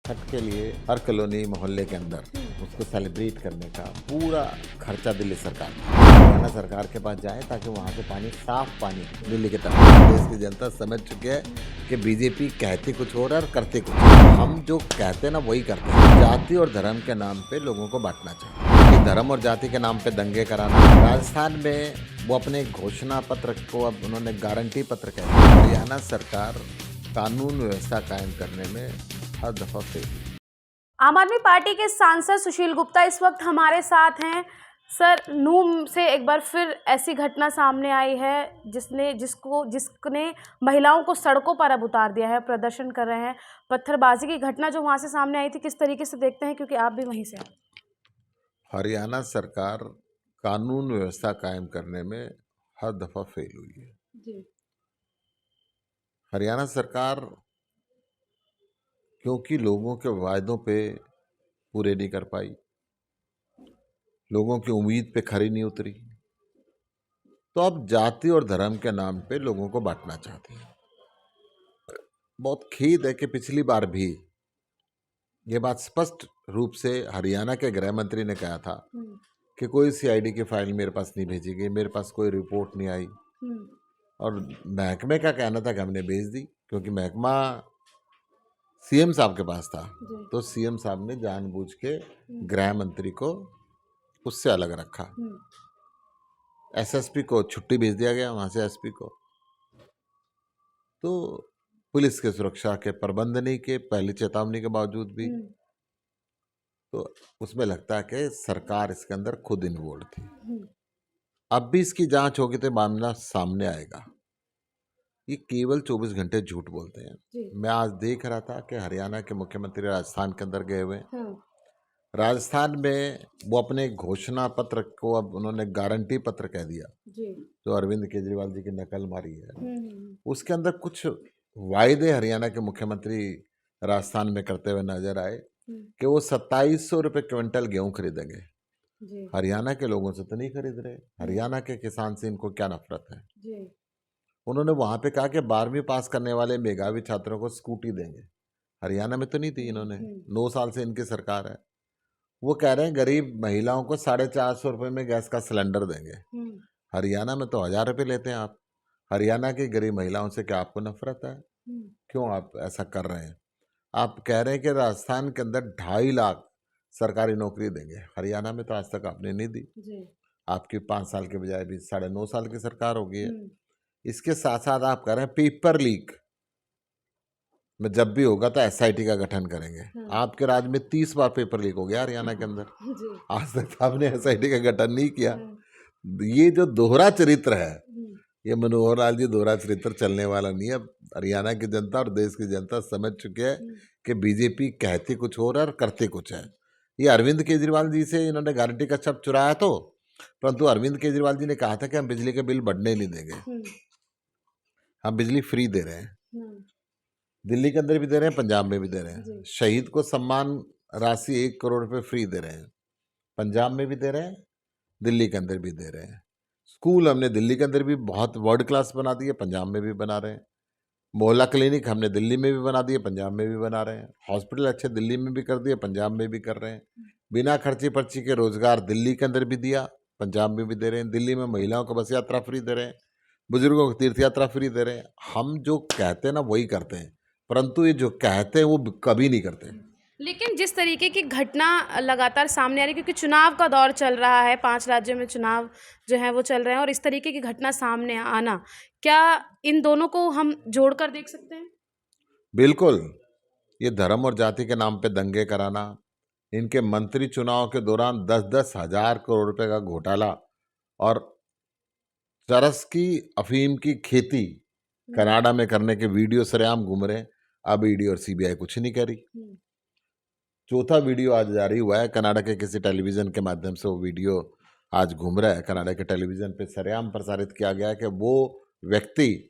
छठ के लिए हर कॉलोनी मोहल्ले के अंदर उसको सेलिब्रेट करने का पूरा खर्चा दिल्ली सरकार हरियाणा सरकार के पास जाए ताकि वहाँ से पानी साफ पानी दिल्ली के तरफ। देश की जनता समझ चुकी है कि बीजेपी कहती कुछ और है और करते कुछ और। हम जो कहते हैं ना वही करते हैं। जाति और धर्म के नाम पे लोगों को बांटना चाहिए, धर्म और जाति के नाम पे दंगे कराना। राजस्थान में वो अपने घोषणा पत्र को अब उन्होंने गारंटी पत्र कह दिया। हरियाणा सरकार कानून व्यवस्था कायम करने में हर दफा फेल। आम आदमी पार्टी के सांसद सुशील गुप्ता इस वक्त हमारे साथ हैं। सर, नूंह से एक बार फिर ऐसी घटना सामने आई है जिसने महिलाओं को सड़कों पर अब उतार दिया है, प्रदर्शन कर रहे हैं। पत्थरबाजी की घटना जो वहां से सामने आई थी, किस तरीके से देखते हैं, क्योंकि आप भी वहीं से हैं। हरियाणा सरकार कानून व्यवस्था कायम करने में हर दफा फेल हुई है। जी। हरियाणा सरकार क्योंकि लोगों के वायदों पे पूरे नहीं कर पाई, लोगों की उम्मीद पे खरी नहीं उतरी, तो अब जाति और धर्म के नाम पे लोगों को बांटना चाहती है। बहुत खेद है कि पिछली बार भी ये बात स्पष्ट रूप से हरियाणा के गृह मंत्री ने कहा था कि कोई सीआईडी की फाइल मेरे पास नहीं भेजी गई, मेरे पास कोई रिपोर्ट नहीं आई। और महकमे का कहना था कि हमने भेज दी, क्योंकि महकमा सीएम साहब के पास था। तो सीएम साहब ने जानबूझ के गृह मंत्री को उससे अलग रखा। एसएसपी को छुट्टी भेज दिया गया वहां से एसपी को। तो पुलिस के सुरक्षा के प्रबंध नहीं के, पहली चेतावनी के बावजूद भी। तो उसमें लगता है कि सरकार इसके अंदर खुद इन्वॉल्व थी। अब भी इसकी जांच होगी तो मामला सामने आएगा। ये केवल 24 घंटे झूठ बोलते हैं। मैं आज देख रहा था कि हरियाणा के मुख्यमंत्री राजस्थान के अंदर गए हुए हैं। राजस्थान में वो अपने घोषणा पत्र को अब उन्होंने गारंटी पत्र कह दिया, जो अरविंद केजरीवाल जी की नकल मारी है। उसके अंदर कुछ वायदे हरियाणा के मुख्यमंत्री राजस्थान में करते हुए नजर आए कि वो 2700 रुपये क्विंटल गेहूं खरीदेंगे। हरियाणा के लोगों से तो नहीं खरीद रहे, हरियाणा के किसान से इनको क्या नफरत है। उन्होंने वहां पे कहा कि 12वीं पास करने वाले मेधावी छात्रों को स्कूटी देंगे। हरियाणा में तो नहीं दी इन्होंने, 9 साल से इनकी सरकार है। वो कह रहे हैं गरीब महिलाओं को 450 रुपये में गैस का सिलेंडर देंगे। हरियाणा में तो 1000 रुपये लेते हैं आप। हरियाणा की गरीब महिलाओं से क्या आपको नफरत है? क्यों आप ऐसा कर रहे हैं? आप कह रहे हैं कि राजस्थान के अंदर 2.5 लाख सरकारी नौकरी देंगे। हरियाणा में तो आज तक आपने नहीं दी। आपकी 5 साल के बजाय भी 9.5 साल की सरकार हो गई है। इसके साथ साथ आप कह रहे हैं पेपर लीक में जब भी होगा तो एसआईटी का गठन करेंगे। आपके राज्य में 30 बार पेपर लीक हो गया हरियाणा के अंदर, आज तक आपने एसआईटी का गठन नहीं किया। ये जो दोहरा चरित्र है, ये मनोहर लाल जी दोहरा चरित्र चलने वाला नहीं है। हरियाणा की जनता और देश की जनता समझ चुकी है कि बीजेपी कहती कुछ और है और करते कुछ है। ये अरविंद केजरीवाल जी से इन्होंने गारंटी का शब्द चुराया तो, परंतु अरविंद केजरीवाल जी ने कहा था कि हम बिजली के बिल बढ़ने नहीं देंगे, हम बिजली फ्री दे रहे हैं। दिल्ली के अंदर भी दे रहे हैं, पंजाब में भी दे रहे हैं। शहीद को सम्मान राशि 1 करोड़ रुपए फ्री दे रहे हैं, पंजाब में भी दे रहे हैं, दिल्ली के अंदर भी दे रहे हैं। स्कूल हमने दिल्ली के अंदर भी बहुत वर्ल्ड क्लास बना दिए, पंजाब में भी बना रहे हैं। मोहल्ला क्लिनिक हमने दिल्ली में भी बना दिए, पंजाब में भी बना रहे हैं। हॉस्पिटल अच्छे दिल्ली में भी कर दिए, पंजाब में भी कर रहे हैं। बिना खर्ची पर्ची के रोजगार दिल्ली के अंदर भी दिया, पंजाब में भी दे रहे हैं। दिल्ली में महिलाओं को बस यात्रा फ्री दे रहे हैं, बुजुर्गों को तीर्थ यात्रा फ्री दे रहे हैं। हम जो कहते हैं ना वही करते हैं, परंतु ये जो कहते हैं वो कभी नहीं करते। लेकिन जिस तरीके की घटना लगातार सामने आ रही है, क्योंकि चुनाव का दौर चल रहा है, 5 राज्यों में चुनाव जो है वो चल रहे हैं, और इस तरीके की घटना सामने आना, क्या इन दोनों को हम जोड़कर देख सकते हैं? बिल्कुल। ये धर्म और जाति के नाम पे दंगे कराना, इनके मंत्री चुनाव के दौरान 10-10 हजार करोड़ रुपए का घोटाला और चरस की अफीम की खेती कनाडा में करने के वीडियो सरेआम घूम रहे हैं। अब ईडी और सीबीआई कुछ नहीं कह रही। चौथा वीडियो आज जारी हुआ है, कनाडा के किसी टेलीविजन के माध्यम से वो वीडियो आज घूम रहा है। कनाडा के टेलीविजन पे सरेआम प्रसारित किया गया है कि वो व्यक्ति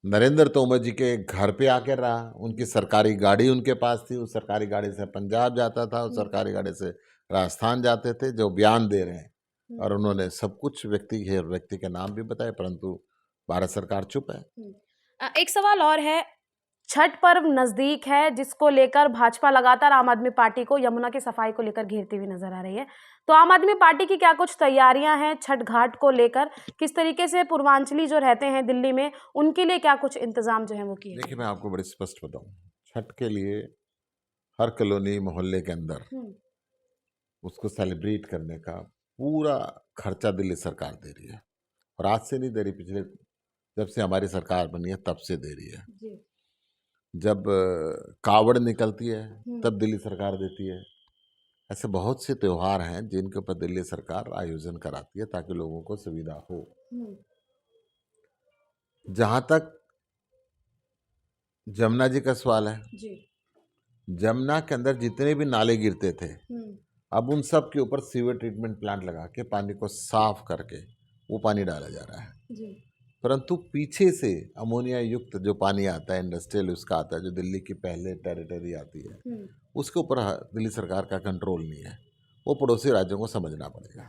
नरेंद्र तोमर जी के घर पे आकर रहा, उनकी सरकारी गाड़ी उनके पास थी, उस सरकारी गाड़ी से पंजाब जाता था, उस सरकारी गाड़ी से राजस्थान जाते थे, जो बयान दे रहे हैं। और उन्होंने सब कुछ व्यक्ति के नाम भी बताए, परंतु भारत सरकार चुप है। एक सवाल और है, छठ पर्व नज़दीक है, जिसको लेकर भाजपा लगातार आम आदमी पार्टी को यमुना की सफाई को लेकर घेरती हुई नजर आ रही है। तो आम आदमी पार्टी की क्या कुछ तैयारियां हैं छठ घाट को लेकर? किस तरीके से पूर्वांचली जो रहते हैं दिल्ली में, उनके लिए क्या कुछ इंतजाम जो है वो किए? देखिए, मैं आपको बड़ी स्पष्ट बताऊं, छठ के लिए हर कॉलोनी मोहल्ले के अंदर उसको सेलिब्रेट करने का पूरा खर्चा दिल्ली सरकार दे रही है। और आज से नहीं दे रही, पिछले जब से हमारी सरकार बनी है तब से दे रही है। जी। जब कावड़ निकलती है तब दिल्ली सरकार देती है। ऐसे बहुत से त्योहार हैं जिनके ऊपर दिल्ली सरकार आयोजन कराती है ताकि लोगों को सुविधा हो। जहां तक जमुना जी का सवाल है, जी। जमुना के अंदर जितने भी नाले गिरते थे, अब उन सब के ऊपर सीवर ट्रीटमेंट प्लांट लगा के पानी को साफ करके वो पानी डाला जा रहा है। जी। परंतु पीछे से अमोनिया युक्त जो पानी आता है, इंडस्ट्रियल उसका आता है, जो दिल्ली की पहले टेरिटरी आती है, उसके ऊपर दिल्ली सरकार का कंट्रोल नहीं है। वो पड़ोसी राज्यों को समझना पड़ेगा।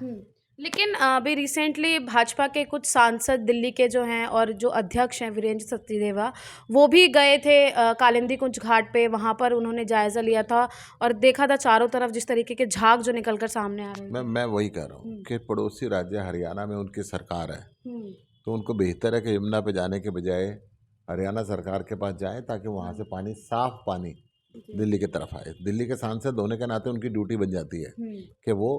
लेकिन अभी रिसेंटली भाजपा के कुछ सांसद दिल्ली के जो हैं और जो अध्यक्ष हैं वीरेंद्र सचदेवा, वो भी गए थे कालिंदी कुंज घाट पे। वहाँ पर उन्होंने जायज़ा लिया था और देखा था चारों तरफ जिस तरीके के झाग जो निकलकर सामने आ रहे हैं। मैं वही कह रहा हूँ कि पड़ोसी राज्य हरियाणा में उनकी सरकार है, तो उनको बेहतर है कि यमुना पे जाने के बजाय हरियाणा सरकार के पास जाएं, ताकि वहाँ से पानी, साफ पानी दिल्ली की तरफ आए। दिल्ली के सांसद होने के नाते उनकी ड्यूटी बन जाती है कि वो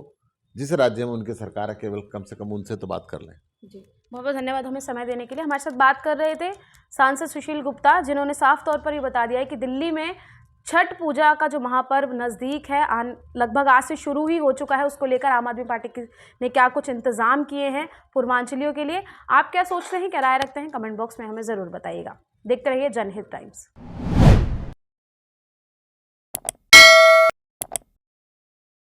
जिस राज्य में उनकी सरकार है केवल कम से कम उनसे तो बात कर लें। जी, बहुत बहुत धन्यवाद हमें समय देने के लिए। हमारे साथ बात कर रहे थे सांसद सुशील गुप्ता, जिन्होंने साफ तौर पर ये बता दिया है कि दिल्ली में छठ पूजा का जो महापर्व नज़दीक है, लगभग आज से शुरू ही हो चुका है, उसको लेकर आम आदमी पार्टी ने क्या कुछ इंतजाम किए हैं पूर्वांचलियों के लिए। आप क्या सोचते हैं, क्या राय रखते हैं, कमेंट बॉक्स में हमें ज़रूर बताइएगा। देखते रहिए जनहित टाइम्स।